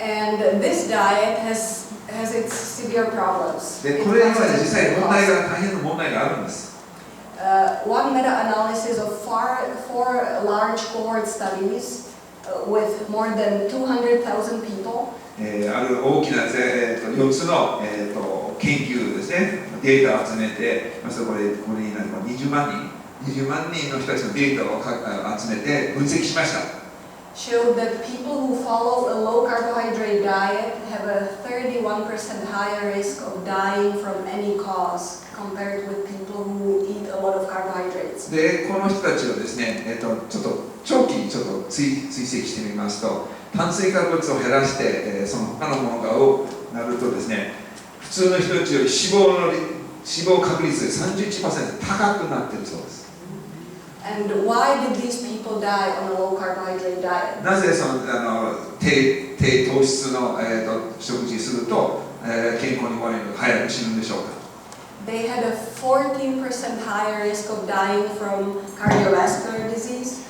And this diet has its severe problems. で、これには実際大変な問題があるんです。One meta-analysis of four large cohort studies with more than 200,000 people. ある大きな、4つの、研究ですね、データを集めて、これになる20万人の人たちのデータを集めて分析しました。Showed that people who follow a low carbohydrate diet have a 31% higher risk of dying from any cause compared with people who eat a lot of carbohydrates. で、この人たちをですね、ちょっと長期に追跡してみますと、炭水化物を減らして、その他のものが多くなるとですね、普通の人たちより死亡確率が 31% 高くなっているそうです。And why did these people die on a low carbohydrate diet? なぜその低糖質の、食事すると、健康に悪いのが早く死ぬんでしょうか？ They had a 14% higher risk of dying from cardiovascular disease.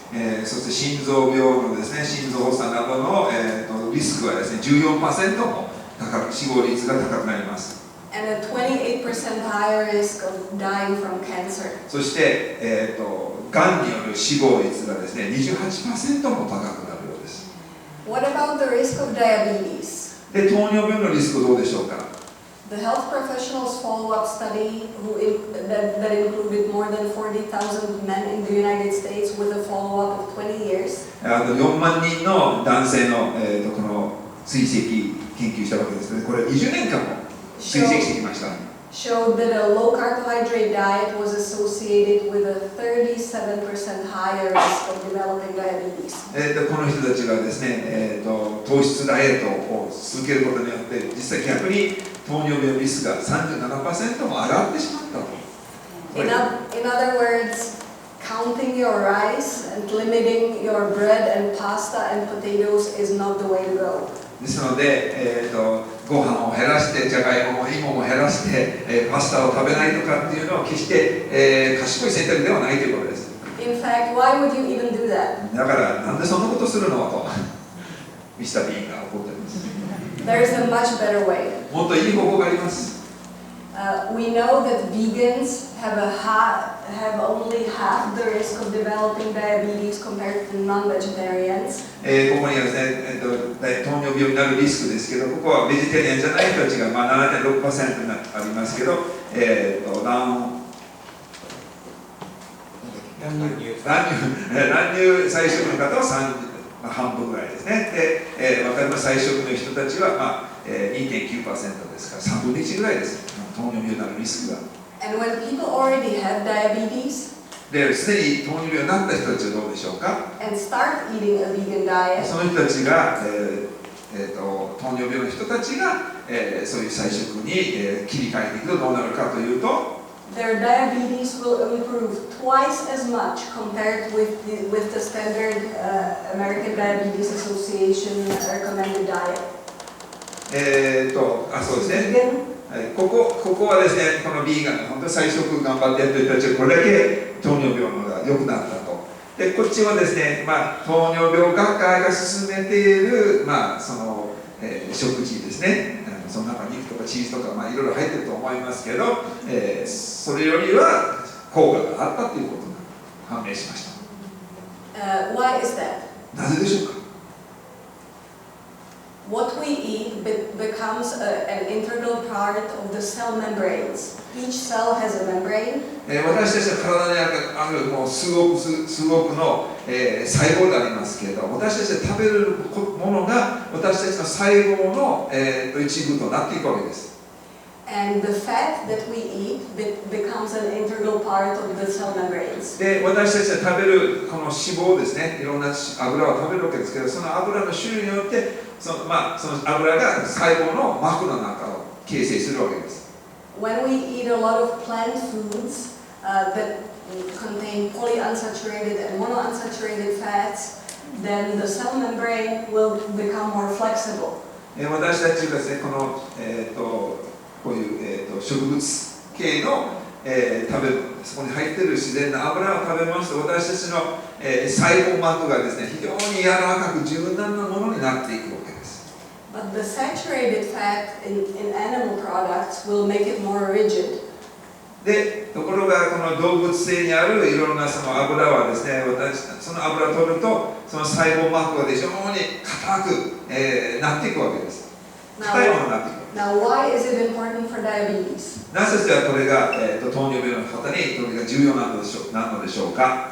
そして心臓病のですね、心臓発作などの、リスクはですね、14% も死亡率が高くなります。And a 28% higher risk of dying from cancer. そして、がんによる死亡率がですね、28% も高くなるようです。What about the risk of diabetes? で、糖尿病のリスクどうでしょうか？ The health professionals follow-up study that included more than 40,000 men in the United States with a follow-up of 20 years. 4万人の男性の、この追跡研究したわけですね。これ20年間も追跡してきました。Showed that a low carbohydrate diet was associated with a 37% higher risk of developing diabetes. この人たちがですね、糖質ダイエットを続けることによって実際逆に糖尿病のリスクが 37% も上がってしまったと。In other words, counting your rice and limiting your bread and pasta and potatoes is not the way to go. ですので、ご飯を減らして、じゃがいもも芋も減らして、パスタを食べないとかっていうのは決して、賢い選択ではないということです。In fact, why would you even do that? だからなんでそんなことするのとミスター・ビーンが怒っています。There is a much better way. もっといい方法があります。We know that vegans have only half the risk of developing diabetes compared to non-vegetarians. ここにはですね、糖尿病になるリスクですけど、ここはベジタリアンじゃない人たちが、7.6% にありますけど、乱入菜食の方は半分ぐらいですね。で、私の菜食の人たちは、2.9% ですから3分の1ぐらいです。糖尿病になるリスクが。And when people already have diabetes, で、すでに糖尿病になった人たちはどうでしょうか？ and start eating a vegan diet, その人たちが、糖尿病の人たちが、そういう菜食に、切り替えていくとどうなるかというと、their diabetes will improve twice as much compared with the standard American Diabetes Association recommended diet. そうですね。ここはですね、このビーガンの本当に菜食頑張ってやってる人たちがこれだけ糖尿病のが良くなったと。で、こっちはですね、糖尿病学会が進めている、食事ですね。その中に肉とかチーズとか、いろいろ入ってると思いますけど、それよりは効果があったということが判明しました。Why is that? なぜでしょうか？ What we eat becomes an integral part of the cell membranes. Each cell has a membrane. 私たちの体にあるもう数億の、細胞でありますけれど、私たちが食べるものが私たちの細胞の、一部となっていくわけです。And the fat that we eat becomes an integral part of the cell membranes. で、私たちが食べるこの脂肪ですね、いろんな油を食べるわけですけど、その油の種類によってその油が細胞の膜の中を形成するわけです。When we eat a lot of plant foods that contain polyunsaturated and monounsaturated fats, then the cell membrane will become more flexible. 私たちがですね、こういう、植物系の、食べ物、そこに入っている自然な油を食べますと、私たちの、細胞膜がですね、非常に柔らかく柔軟なものになっていくわけです。But the saturated fat in animal products will make it more rigid. でところがこの動物性にあるいろんなその油はですね、その油を取るとその細胞膜が非常に硬く、なっていくわけです。硬いものになっていく。Now, why is it important for diabetes? なぜではこれが、糖尿病の方にどれが重要なのでしょうか。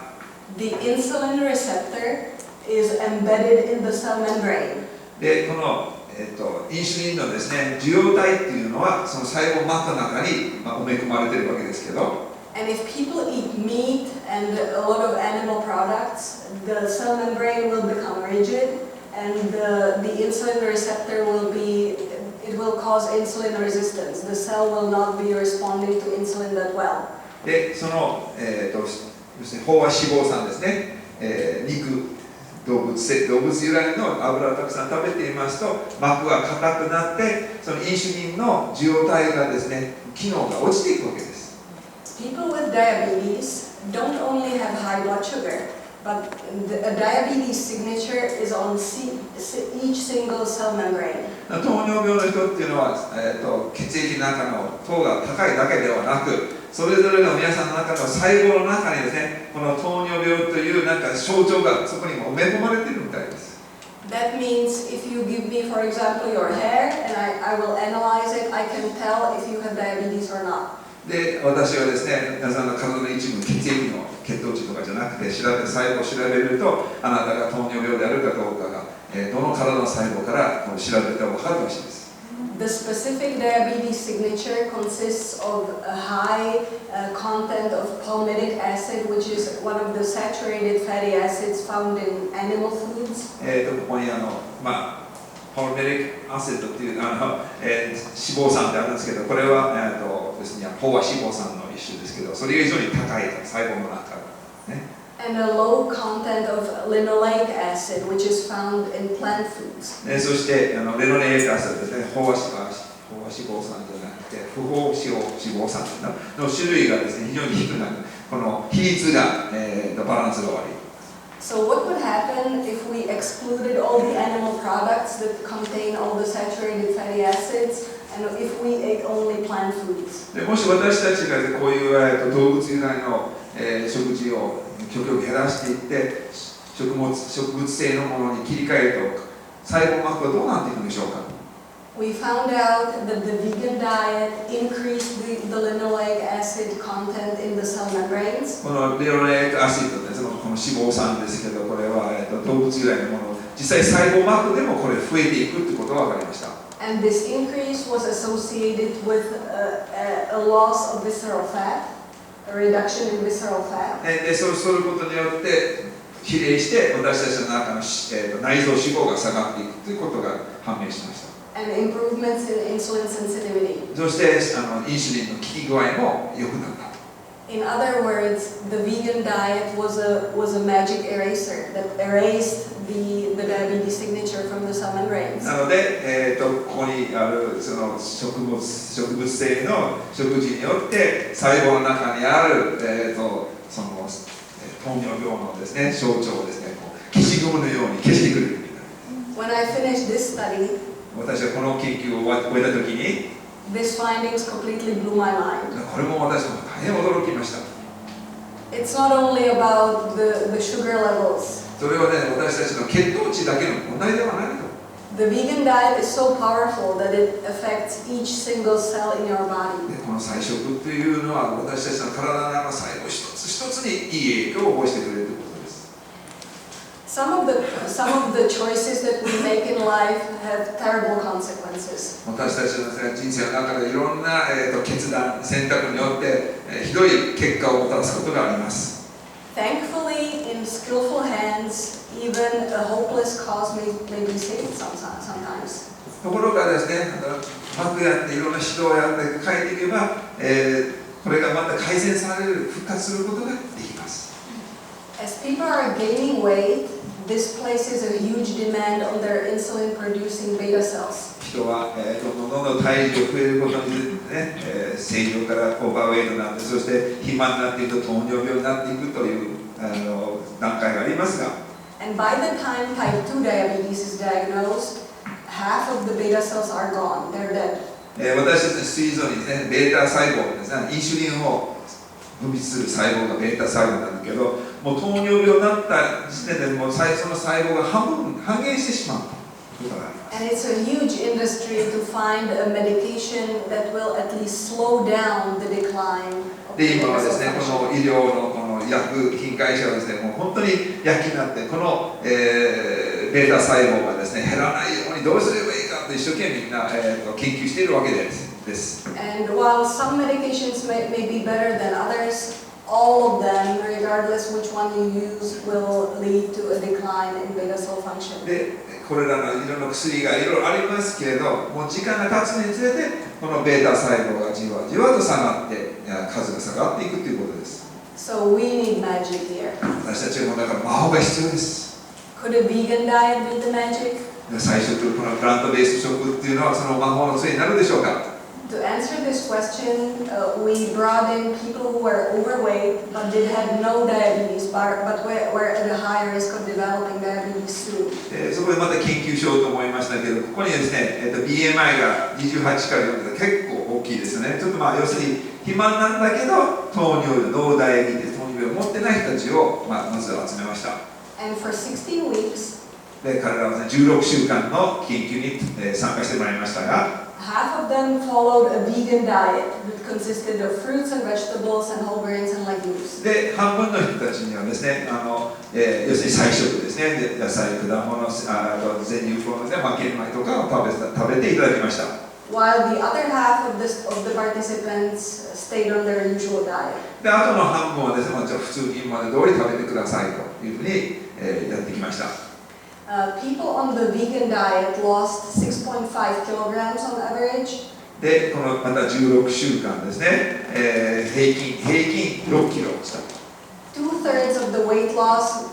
The insulin receptor is embedded in the cell membrane. でこのインシュリンのですね、受容体っていうのはその細胞膜の中に、埋め込まれているわけですけど、And if people eat meat and a lot of animal products, the cell membrane will become rigid, and the insulin receptor it will cause insulin resistance. The cell will not be responding to insulin that well. でその、要するに飽和脂肪酸ですね、動物由来の油をたくさん食べていますと膜が硬くなってそのインシュリンの受容体がですね機能が落ちていくわけです。People with diabetes don't only have high blood sugar, but a diabetes signature is on each single cell membrane. 糖尿病の人っていうのは、血液の中の糖が高いだけではなくそれぞれの皆さんの中の細胞の中にですね、この糖尿病というなんか象徴がそこにも埋め込まれているみたいです。That means if you give me, for example, your hair and I will analyze it, I can tell if you have diabetes or not. で、私はですね、皆さんの体の一部、血液の血糖値とかじゃなくて細胞を調べると、あなたが糖尿病であるかどうかが、どの体の細胞から調べて分かるらしいです。The specific diabetes signature consists of a high content of palmitic acid, which is one of the saturated fatty acids found in animal foods. ここにパルメリックアシッドっていう脂肪酸ってあるんですけど、これはですね、飽和脂肪酸の一種ですけど、それ以上に高い細胞の中ね。And a low content of linoleic acid, which is found in plant foods. そしてレノレイクアシッドですね、飽和脂肪酸じゃなくて不飽和脂肪酸の種類がですね非常に低くなる。この比率が、バランスが悪い。So what would happen if we excluded all the animal products that contain all the saturated fatty acids, and if we ate only plant foods? でもし私たちがこういう動物由来の食事を極力減らしていって植物性のものに切り替えると細胞膜はどうなっていくんでしょうか。We found out that the vegan diet increased the linoleic acid content in the cell membranes. このレノレイクアシッドですね、この脂肪酸ですけど、これは動物由来のもの、実際細胞膜でもこれ増えていくということが分かりました。And this increase was associated with a loss of visceral fat, a reduction in visceral fat. でそうすることによって比例して私たちの中の、内臓脂肪が下がっていくということが判明しました。And improvements in insulin sensitivity. そしてインシュリンの効き具合も良くなった。In other words, the vegan diet was a magic eraser that erased the diabetes signature from the cell membranes. なので、ここにあるその植物性の食事によって細胞の中にある、その糖尿病のですね象徴をですね消しゴムのように消してくれる。When I finished this study, 私はこの研究を終えたときに、these findings completely blew my mind. これも私も大変驚きました。It's not only about the sugar levels. それはね、私たちの血糖値だけの問題ではないと。The vegan diet is so powerful that it affects each single cell in your body. でこの菜食というのは私たちの体の中の細胞一つ一つにいい影響を及ぼしてくれるということです。Some of the choices that we make in life have terrible consequences. 私たちの人生の中でいろんな決断、選択によってひどい結果をもたらすことがあります。Thankfully, in skillful hands, even a hopeless cause may be saved sometimes. ところがですね、うまくやっていろんな指導をやって変えていけば、これがまた改善される、復活することができます。As people are gaining weight, this places a huge demand on their insulin-producing beta cells. 人は、どんどん体重が増えることにね、正常からオーバーウェイトになって、そして肥満になっていくと糖尿病になっていくという段階がありますが、And by the time type 2 diabetes is diagnosed, half of the beta cells are gone, they're dead. 私たちの膵臓にですね、ベータ細胞ですね、インシュリンを分泌する細胞がベータ細胞なんだけど、もう糖尿病になった時点でもうその細胞が半減してしまうということがあります。And it's a huge industry to find a medication that will at least slow down the decline of the で、今は beta ですね、 cell この function. 医療のこの薬品会社はですね、もう本当に躍起になって、この、ベータ細胞がですね、減らないようにどうすればいいかと一生懸命みんな、研究しているわけです。And while some medications may be better than others, all of them, regardless which one you use, will lead to a decline in beta cell function. で、これらのいろんな薬がいろいろありますけれど、もう時間が経つにつれて、このベータ細胞がじわじわと下がって、数が下がっていくということです。So we need magic here. 私たちはもうだから魔法が必要です。Could a vegan diet be the magic? 最初このプラントベース食っていうのはその魔法のせいになるでしょうか。To answer this question, we brought in people who were overweight but did have no diabetes, but were at a high risk of developing diabetes soon. そこでまた研究しようと思いましたけど、ここにですね、BMI が28から4で結構大きいですよね。ちょっと要するに肥満なんだけど糖尿病、ノーダイアビティス、糖尿病を持ってない人たちを、まず集めました。And for 16 weeks, で、彼らは、ね、16週間の研究に、参加してもらいましたが、half of them followed a vegan diet that consisted of fruits and vegetables and whole grains and legumes. で、半分の人たちにはですね、要するに菜食ですね、で野菜、果物、全乳粉で、玄米とかを食べていただきました。While the other half of the participants stayed on their usual diet. で、あとの半分はですね、じゃあ普通に今まで通り食べてくださいというふうに、やってきました。People on the vegan diet lost 6.5 kilograms on average. で、このまた16週間ですね、平均6キロでした。2/3 of the weight loss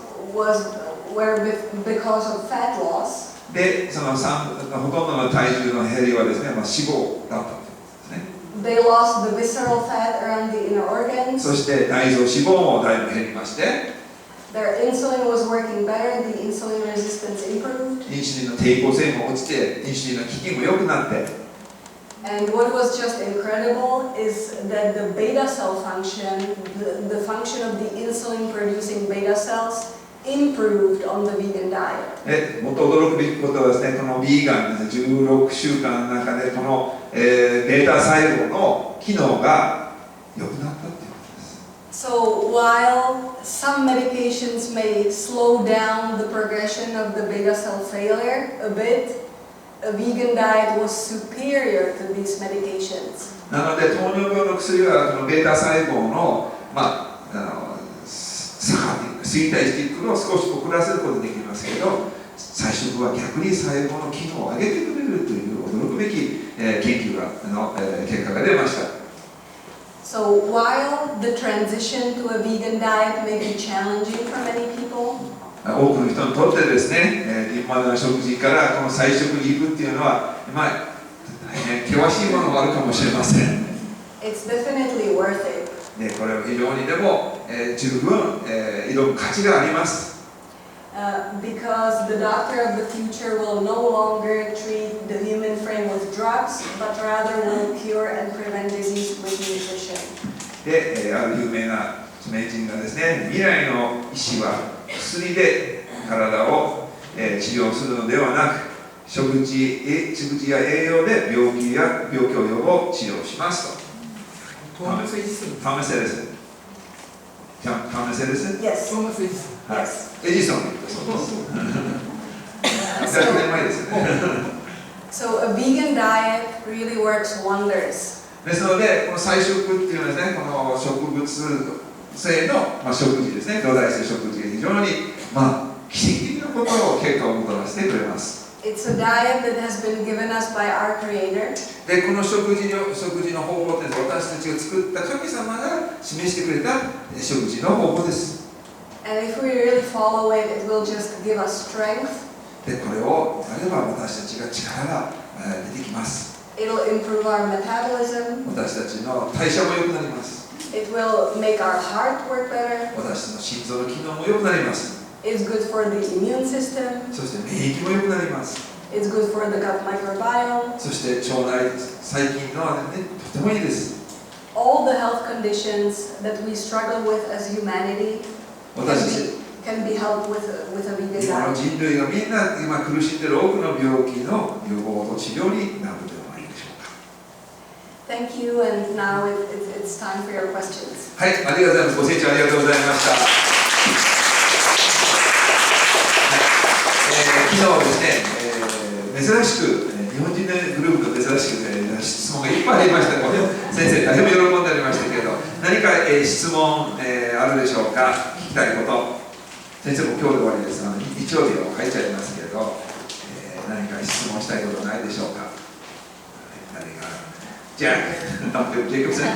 were because of fat loss. で、そのほとんどの体重の減りはですね、脂肪だったということですね。They lost the visceral fat around the inner organs. そして内臓脂肪もだいぶ減りまして、Their insulin was working better, the insulin resistance improved. インシュリンの抵抗性も落ちて、インシュリンの効きも良くなって、And what was just incredible is that the beta cell function, the function of the insulin producing beta cells, improved on the vegan diet. もっと驚くべきことはですね、このビーガンですね、16週間の中でこの、ベータ細胞の機能が良くなったっていうことです。So while some medications may slow down the progression of the beta cell failure a bit, a vegan diet was superior to these medications. なので糖尿病の薬はこのベータ細胞の衰退していくのを少し遅らせることができますけど、菜食は逆に細胞の機能を上げてくれるという驚くべき、研究の、結果が出ました。So while the transition to a vegan diet may be challenging for many people, 多くの人にとってですね、今までの食事からこの菜食に行くっていうのは、大変険しいものがあるかもしれません。it's definitely worth it. で、これは非常にでも、十分、挑む価値があります。Because the doctor of the future will no longer treat the human frame with drugs, but rather will cure and prevent disease with nutrition. で、ある有名な名人がですね、未来の医師は薬で体を、治療するのではなく、食事や栄養で病気を予防治療しますと。ファーマセです。ファーマセです。Yes. はい。エジソンのそうです。100年前ですよね。So a vegan diet really works wonders. ですので、この菜食っていうのはですね、この植物性の、食事ですね、土台性食事が非常に、奇跡的なことを結果をもたらしてくれます。It's a diet that has been given us by our Creator. で、この食事の方法って私たちが作った神様が示してくれた食事の方法です。And if we really follow it, it will just give us strength. で、これをやれば私たちが力が出てきます。It'll improve our metabolism. 私たちの代謝も良くなります。It will make our heart work better. 私の心臓の機能も良くなります。It's good for the immune system. そして免疫も良くなります。It's good for the gut microbiome. そして腸内細菌のあれね、とてもいいです。All the health conditions that we struggle with as humanity 私 can be helped with a vegan 今の diet. 人類がみんな今苦しんでいる多くの病気の予防と治療になるのではないでしょうか。Thank you, and now it's time for your questions. はい、ありがとうございます。ご清聴ありがとうございました。昨日ですね、珍しく日本人グループと珍しく、質問がいっぱいありました。先生大変喜んでおりましたけど、何か、質問、あるでしょうか。聞きたいこと。先生も今日で終わりですので、日曜日を書いちゃいますけど、何か質問したいことないでしょうか。何か。Jack, Dr. Jacobson.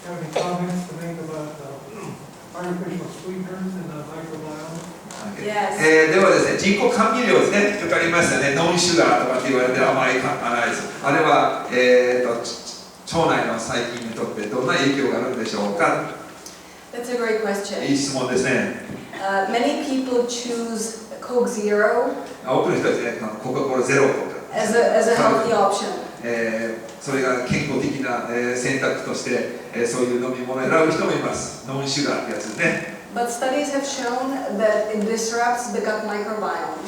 Any comments to make about artificial sweeteners in the microbiome? Yes. ではですね、人工甘味料ですね、よくありましたね、ノンシュガーとかって言われて甘いです。あれは、腸内の細菌にとってどんな影響があるんでしょうか。That's a great question. いい質問ですね。Many people choose Coke Zero 多くの人はですね、コカ・コーラゼロとか as a healthy option. それが健康的な、選択として、そういう飲み物を選ぶ人もいます。ノンシュガーってやつですね。But studies have shown that it disrupts the gut microbiome.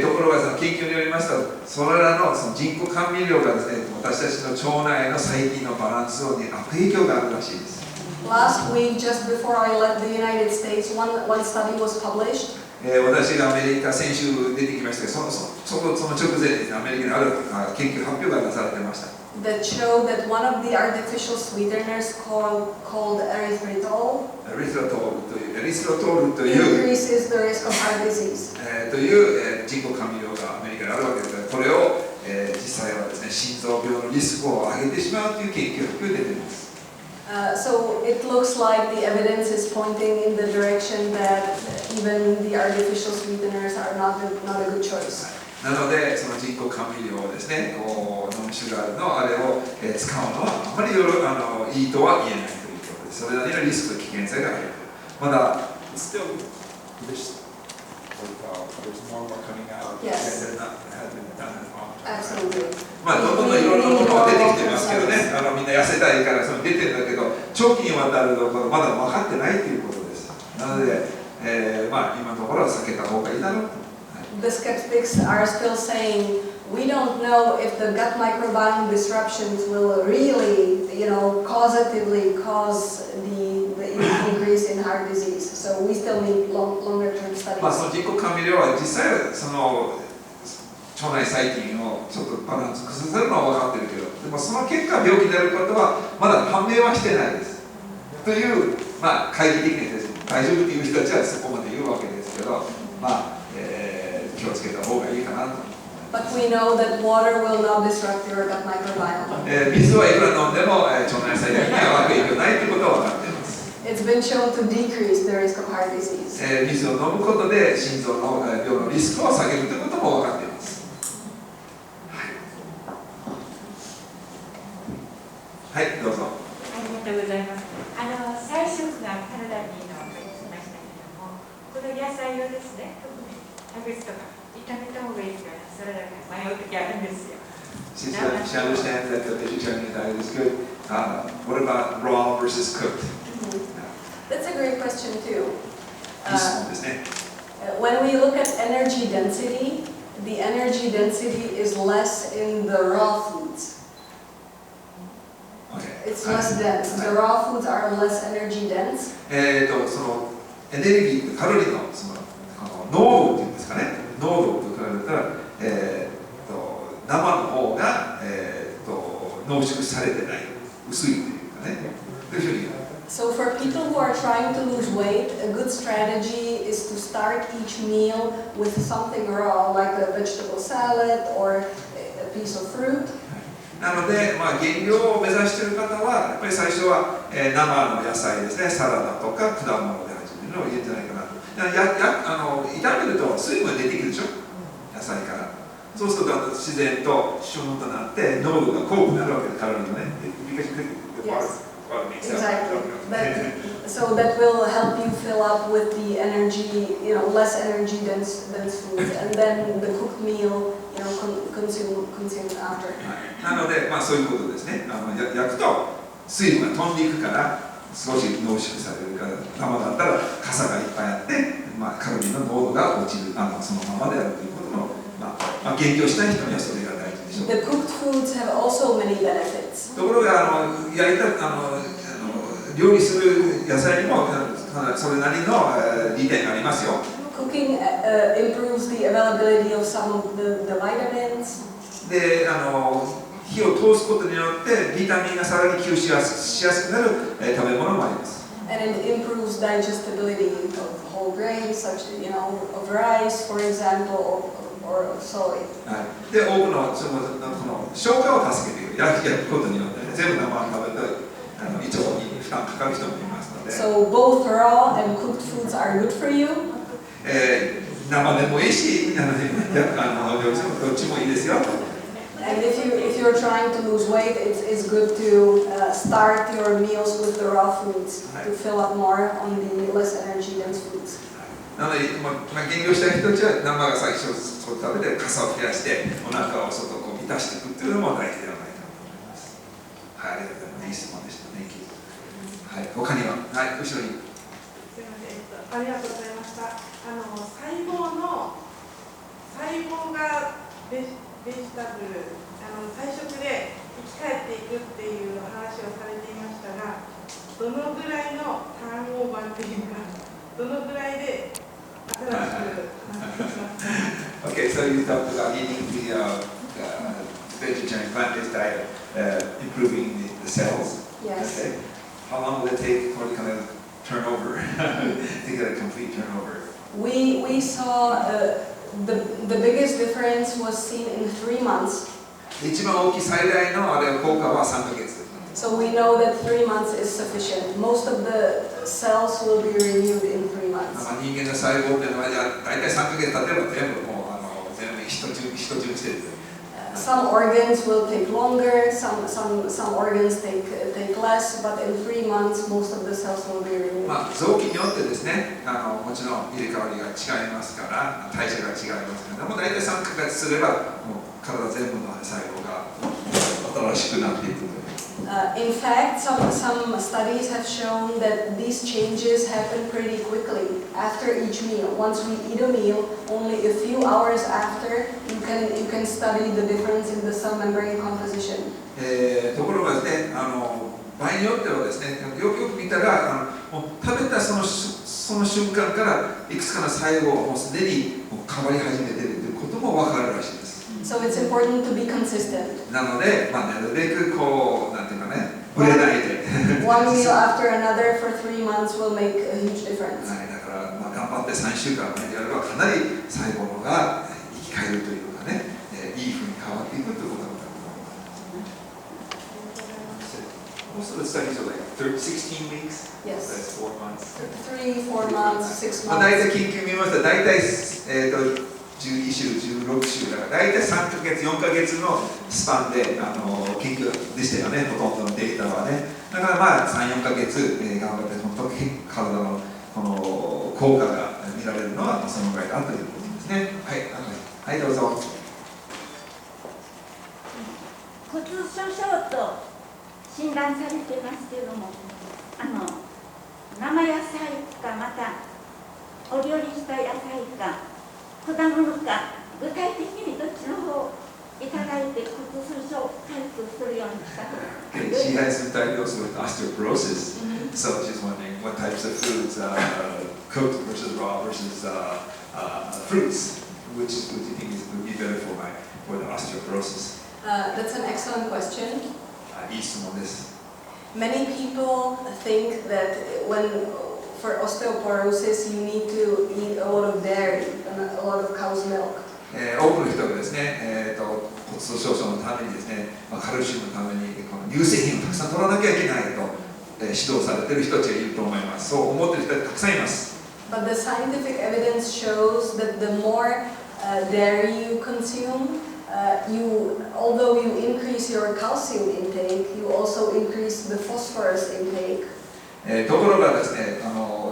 ところがその研究によりますと、それらの、その人工甘味料がですね、私たちの腸内の細菌のバランスに悪影響があるらしいです。Last week, just before I left the United States, one study was published. 私がアメリカ先週出てきましたけど、その直前にアメリカにある研究発表がなされてました。That showed that one of the artificial sweeteners called erythritol increases the risk of heart disease. という人工甘味料がアメリカにあるわけですから、これを、実際はですね、心臓病のリスクを上げてしまうという研究発表が出ています。So it looks like the evidence is pointing in the direction that even the artificial sweeteners are not a good choice. なので、その人工甘味料をですね、ノンシュガーのあれを、使うのはあまりいいとは言えないということです。それなりのリスクと危険性がある。まだ、Still, there's more coming out. Yes. They're not hasn't been done in a long time. Absolutely. まあどんどんいろいろなものが出てきてますけどね、みんな痩せたいからその出てるんだけど、長期にわたるところまだ分かってないということです。なので、まあ今のところは避けた方がいいだろうと。The skeptics are still saying we don't know if the gut microbiome disruptions will really, causatively cause the increase in heart disease. So we still need longer-term studies. まあその人工甘味料は実際はその腸内細菌をちょっとバランス崩せるのは分かってるけど、でもその結果病気になることはまだ判明はしてないです。というまあ懐疑的にですね、大丈夫という人たちはそこまで言うわけですけど、まあ。気をつけた方がいいかなと。But we know that water will not disrupt your gut microbiome. 水はいくら飲んでも腸内細菌には悪影響ないということは分かっています。It's been shown to decrease the risk of heart disease. 水を飲むことで心臓の病のリスクを下げるということも分かっています。はい、どうぞ。ありがとうございます。菜食が体にいいのは分かりましたけれども、この野菜をですね、キャベツとか炒めた方がいいから、それだけ迷う時あるんですよ。She understands that the vegetarian diet is good. What about raw versus cooked? That's a great question too. いい質問ですね。When we look at energy density, the energy density is less in the raw foods. It's less dense. The raw foods are less energy dense. そのエネルギー、カロリーのその濃度っていうんですかね、濃度と比べたら、生の方が、濃縮されてない、薄いというかね、というふうに。So for people who are trying to lose weight, a good strategy is to start each meal with something raw, like a vegetable salad or a piece of fruit. なので、減量を目指している方は、やっぱり最初は、生の野菜ですね、サラダとか果物で始めるのがいいんじゃないかなと。炒めると水分が出てくるでしょ、野菜から。そうすると自然とシュンとなって濃度が濃くなるわけで、カロリーのね。Yes. Well, it makes sense. Exactly. So that will help you fill up with the energy, less energy dense foods, and then the cooked meal, consume after. なので、そういうことですね。焼くと水分が飛んでいくから少し濃縮されるから、生だったら傘がいっぱいあって、カロリーの濃度が落ちる、そのままであるということの、研究したい人にはそれが大事でしょう。 The cooked foods have also many benefits. ところが焼いた料理する野菜にもそれなりの利点がありますよ。Cooking improves the availability of some of the vitamins. で、火を通すことによってビタミンがさらに吸収しやすくなる食べ物もあります。And it improves digestibility of whole grains, such of rice, for example, or of soy. で、多くの消化を助けている。焼くことによって、全部生で食べると胃腸に負担かかる人もいますので。So both raw and cooked foods are good for you. 生でもいいし、どっちもいいですよ。And if you're trying to lose weight, it's good to start your meals with the raw foods to fill up more on the less energy dense foods. なので、減量したい人たちは生が最初食べて、傘を増やしてお腹を外を満たしていくっていうのも大事ではないかと思います。はい、ありがとうございます。いい質問でした。Thank you。はい、他には、はい、後ろに。すみません、ありがとうございました。細胞がベジタブル、菜食で生き返っていくっていう話をされていましたが、どのぐらいのターンオーバーっていうか、どのぐらいで新しくなっていきますか？ Okay, so you talked about eating the vegetarian plant-based diet, improving the cells. Yes. Okay. How long will it take for the kind of turnover to get a complete turnover? We saw the biggest difference was seen in 3 months. 一番大きい最大の効果は3ヶ月。 So we know that 3 months is sufficient. Most of the cells will be renewed in 3 months. 人間の細胞っていうのは大体3ヶ月経てば全部もう全部人中してる。Some organs will take longer, some organs take less, but in 3 months most of the cells will be renewed. 臓器によってですね、もちろん入れ替わりが違いますから、代謝が違いますけども、大体3ヶ月すればもう体全部の細胞が新しくなっていくという。In fact, some studies have shown that these changes happen pretty quickly after each meal. Once we eat a meal, only a few hours after, you can study the difference in the cell membrane composition. ところがですね、場合によってはですね、よく見たらもう食べたその瞬間からいくつかの細胞がもうすでに変わり始めているということも分かるらしいです。So it's important to be consistent. なので、なるべくなんていうかね、ぶれないで。One meal after another for 3 months will make a huge difference. はい、だから頑張って3週間やればかなり細胞が生き返るというかね、いい風に変わっていくということだと思います。Most of the studies are like 16 weeks. Yes. That's 4 months. 3, 4 months, 6大 months. 体研究見ましたら大体12週、16週だから大体3ヶ月、4ヶ月のスパンで研究でしたよね、ほとんどのデータはね。だから3、4ヶ月頑張って本当に体のこの効果が見られるのはそのぐらいだということですね。はい、はい、どうぞ。骨粗しょうと診断されてますけれども、生野菜かまたお料理した野菜か果物か、具体的にどっちの方をいただいて骨粗しょう回復するようにした方が。She has been diagnosed with osteoporosis, so she's wondering what types of foods, cooked versus raw versus fruits, which do you think would be better for the osteoporosis? That's an excellent question. いい質問です。Many people think that for osteoporosis, you need to eat a lot of dairy and a lot of cow's milk. 多くの人がですね、骨粗しょう症のためにですね、カルシウムのためにこの乳製品をたくさん取らなきゃいけないと、指導されている人たちがいると思います。そう思っている人がたくさんいます。But the scientific evidence shows that the more dairy you consume, although you increase your calcium intake, you also increase the phosphorus intake. ところがですね、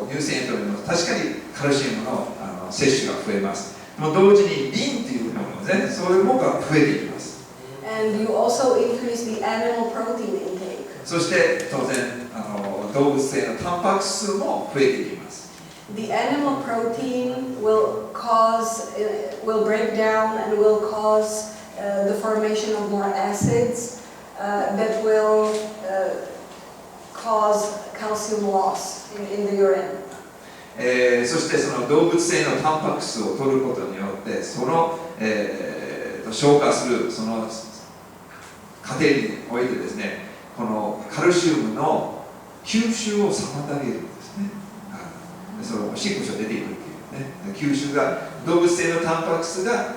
乳腺炎というのは確かにカルシウムの摂取が増えます。でも同時にリンというものですね、それもが増えていきます。And you also increase the animal protein intake. そして当然動物性のタンパク質も増えていきます。The animal protein will break down and will cause the formation of more acids that will cause calcium loss in the urine. そしてその動物性のタンパク質を取ることによってその、消化するその過程においてですね、このカルシウムの吸収を妨げるんですね。そのおしっこが出ていくっていうね、吸収が動物性のタンパク質が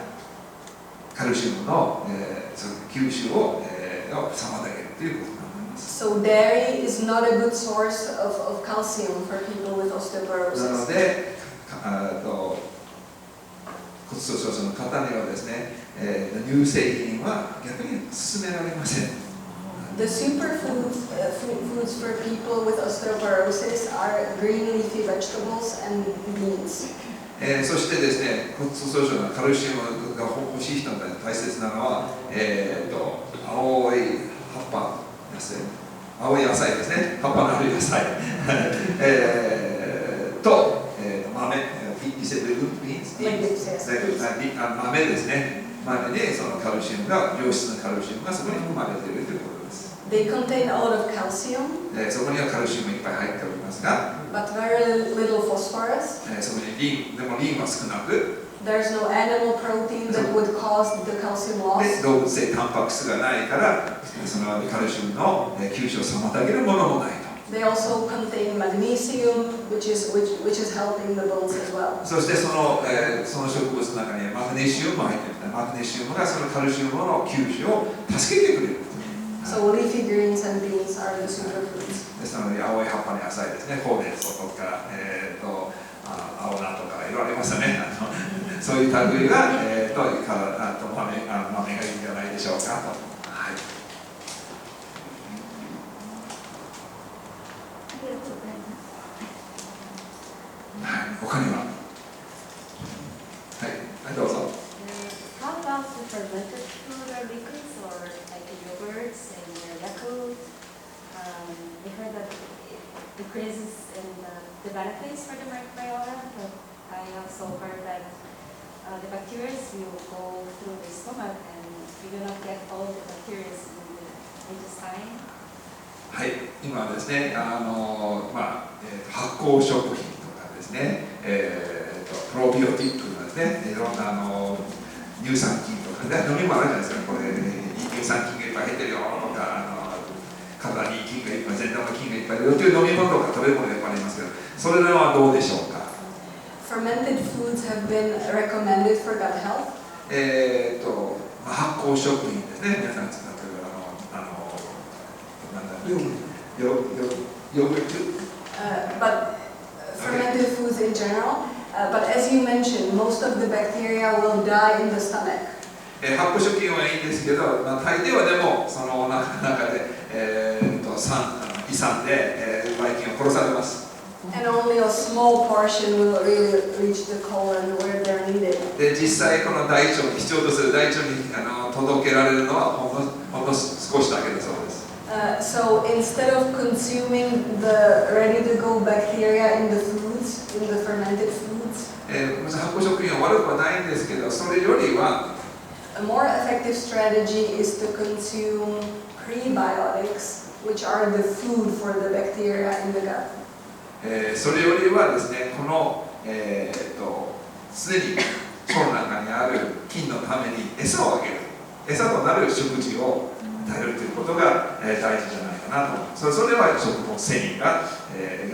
カルシウムの、その吸収を、妨げるということになります。So dairy is not a good source of calcium for people with な osteoporosis. ので、骨粗しょう症の方にはですね、乳製品は逆に勧められません。The superfoods foods for people with osteoporosis are green leafy vegetables and beans. そしてですね、骨粗しょう症のカルシウムが欲しい人に大切なのは、青い葉っぱですね、青い野菜ですね、葉っぱのある野菜と、豆、豆ですね、豆でそのカルシウムが、良質なカルシウムがそこに含まれているということです。They contain a lot of calcium, そこにはカルシウムいっぱい入っておりますが、 but very little phosphorus. そこにリンは少なく、 There's no animal protein that would cause the calcium で loss. 動物性タンパク質がないから、そのカルシウムの吸収を妨げるものもないと。They also contain magnesium, which is helping the bones as well. そしてその植物の中にはマグネシウムも入っている。マグネシウムがそのカルシウムの吸収を助けてくれる。So leafy greens and beans are the superfoods. ですので青い葉っぱの野菜ですね、ほうれん草とか、青菜とかいろいろありますよね。そういう類が、豆がいいんじゃないでしょうかと。はい。はい、他には。はい、どうぞ。How about the fermented food or liquids or like yogurts and Yakult? We heard that it decreases in the benefits for the microbiota, but I also heard that the bacteria will go through the stomach and we do not get all the bacteria in the intestine. はい、今ですね、発酵食品とかですね、プロビオティックがですね、いろんな乳酸菌とか、飲み物あるじゃないですか、これ、乳酸菌がいっぱい入ってるよとか、体に菌がいっぱい、善玉菌がいっぱいいるよという飲み物とか食べ物がいっぱいありますけど、それらはどうでしょうか。Fermented foods have been recommended for gut health. 発酵食品ですね、皆さん使ってるヨーグルト。But fermented foods in general. But as you mentioned, most of the bacteria will die in the stomach. 発酵食品はいいんですけど、大抵はでもそのお腹の中で、胃酸で、ばい菌を殺されます。And only a small portion will really reach the colon where they're needed. で、実際この大腸に必要とする大腸に届けられるのはほんの少しだけだそうです。So instead of consuming the ready-to-go bacteria in the foods, in the fermented foods, 発酵食品は悪くはないんですけど、それよりは a more effective strategy is to consume prebiotics, which are the food for the bacteria in the gut. それよりはですね、このすでに腸の中にある菌のために餌をあげる、餌となる食事を与えるということが大事じゃないかなと思います。それは食物繊維が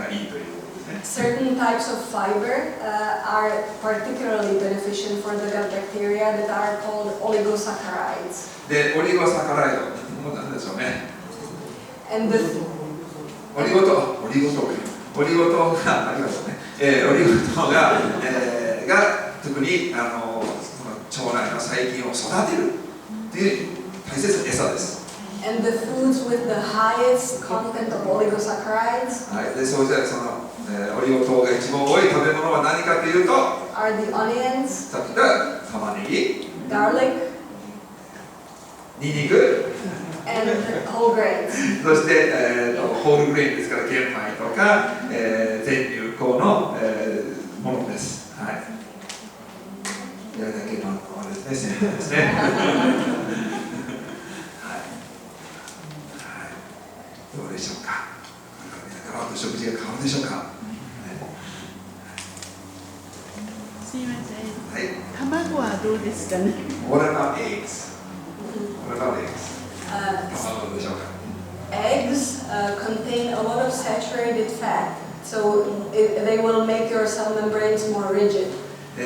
いいということですね。Certain types of fiber are particularly beneficial for the gut bacteria that are called oligosaccharides. で、オリゴサカライド、もう何でしょうね。And the オリゴ糖がありますよね。オリゴ糖が、特にその腸内の細菌を育てるっていう大切な餌です。And the foods with the highest content of oligosaccharides はい、でそうしたらその、オリゴ糖が一番多い食べ物は何かというと、 are the onions, さっき言った玉ねぎ、 garlic, ニンニク、 and whole grains. そして、ホールグレインですから玄米とか、全粒粉の、ものです。はい。やるだけのあれですね、先生ですね。はい。はい。どうでしょうか。ガラッと食事が変わるでしょうか。すいません。はい。卵はどうですかね。What about eggs? What about eggs? Uh, 卵どうでしょうか。eggs contain a lot of saturated fat, so they will make your cell membranes more rigid.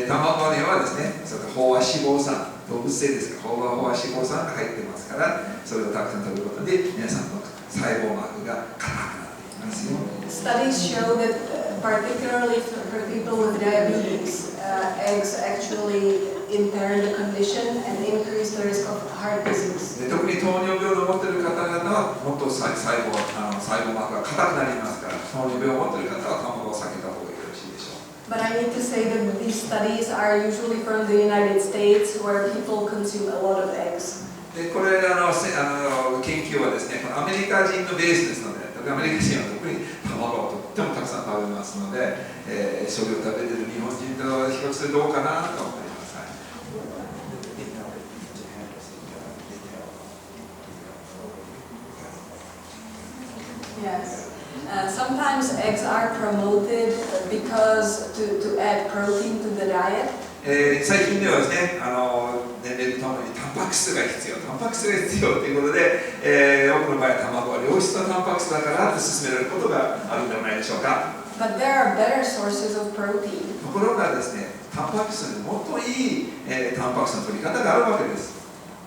卵にはですね、その飽和脂肪酸、動物性ですから、飽和脂肪酸が入ってますから、それをたくさん食べることで皆さんの細胞膜が硬くなっていきますよ。Studies show that, particularly for people with diabetes, eggs actually impair the condition and increase the risk of heart disease. で特に糖尿病を持っている方々はもっと細胞膜が硬くなりますから、糖尿病を持っている方は卵を避けた方がよろしいでしょう。But I need to say that these studies are usually from the United States, where people consume a lot of eggs. でこれ研究はですね、このアメリカ人のベースですので、アメリカ人は特に卵をとってもたくさん食べますので、それを食べている日本人と比較するとどうかなと思います。Yes. Sometimes eggs are promoted because to add protein to the diet. 最近ではですね、年齢とともにタンパク質が必要ということで、多くの場合卵は良質なタンパク質だからと勧められることがあるんではないでしょうか。But there are better sources of protein. ところがですね、タンパク質にもっといい、タンパク質の取り方があるわけです。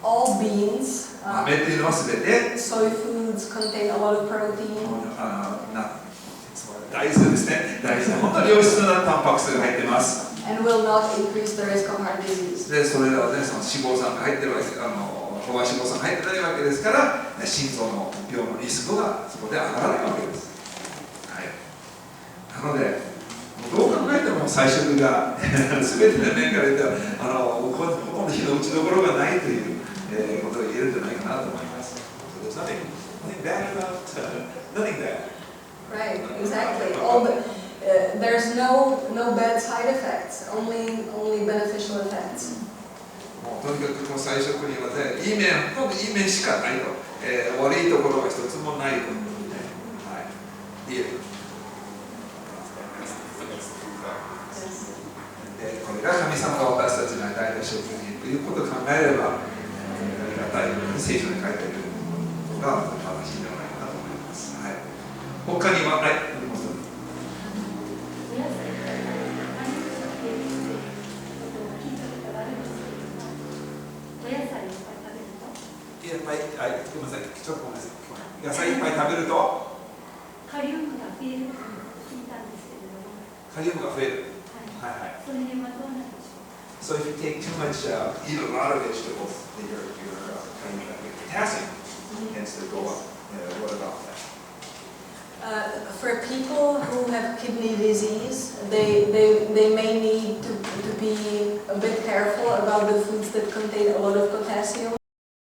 All beans, 豆というのはすべて soy foods contain a lot of protein. 大豆ですね。大豆は本当に良質なタンパク質が入っています。And will not increase the risk of heart disease. で、それらはね、その脂肪酸が入ってるわけです。飽和脂肪酸が入ってないわけですから、心臓の病のリスクがそこで上がらないわけです。はい。なので、どう考えても菜食が全ての面から言ったらほとんど火の打ちどころがないという、ことが言えるんじゃないかなと思います。So there's nothing bad about nothing bad. Right, exactly. There's no bad side effects, only beneficial effects. もうとにかくこの菜食にはね、いい面、ほとんどいい面しかないと、悪いところが一つもないということで、はい。で、これが神様が私たちに与えた食品ということを考えれば、ありがたい聖書に書いていることが正しいんではないかなと思います。はい。他には、はい。いっぱい、ごめんなさい、ちょっとごめんなさい。野菜いっぱい食べるとカリウムが増えると聞いたんですけれども。カリウムが増える。はいはい。それにはどうなんでしょう。So if you take too much, eat a lot of vegetables, then your potassium tends to go up. What about that? For people who have kidney disease, they may need to be a bit careful about the foods that contain a lot of potassium.